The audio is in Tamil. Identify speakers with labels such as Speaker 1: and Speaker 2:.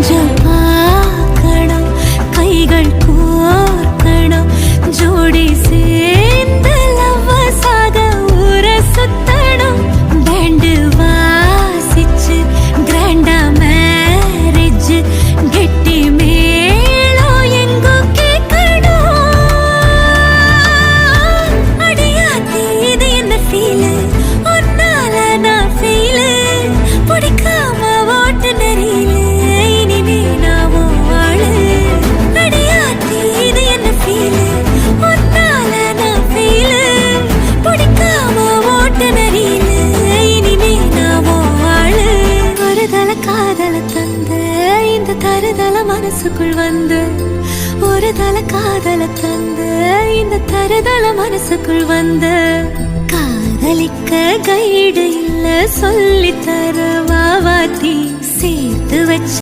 Speaker 1: கொஞ்சம் பார்க்கணும், கைகள் கோர்க்கணும், ஜோடி சேர்ந்து லவ்வசாக ஊர சுத்தணும். பேண்டு வாசிச்சு கிராண்டா மேரேஜ், கெட்டி மேளம் எங்கோ கேட்கணும். அடியாத்தி இது என்ன ஃபீலு, ஒன்னால நான் ஃபீலு, பிடிக்காம ஓட்டு நெறியில இனிமே நான் வாழு. அடியாத்தி இது என்ன ஃபீலு, ஒன்னால நான் ஃபீலு, பிடிக்காம ஓட்டு நெறியில இனிமே நான் வாழு. ஒரு தல காதல தந்த இந்த தருதல மனசுக்குள் வந்து, ஒரு தல காதல தந்த இந்த தருதல மனசுக்குள் வந்து, காதலிக்க கைடு இல்ல சொல்லி தர வாவாத்தி சேர்த்து வச்ச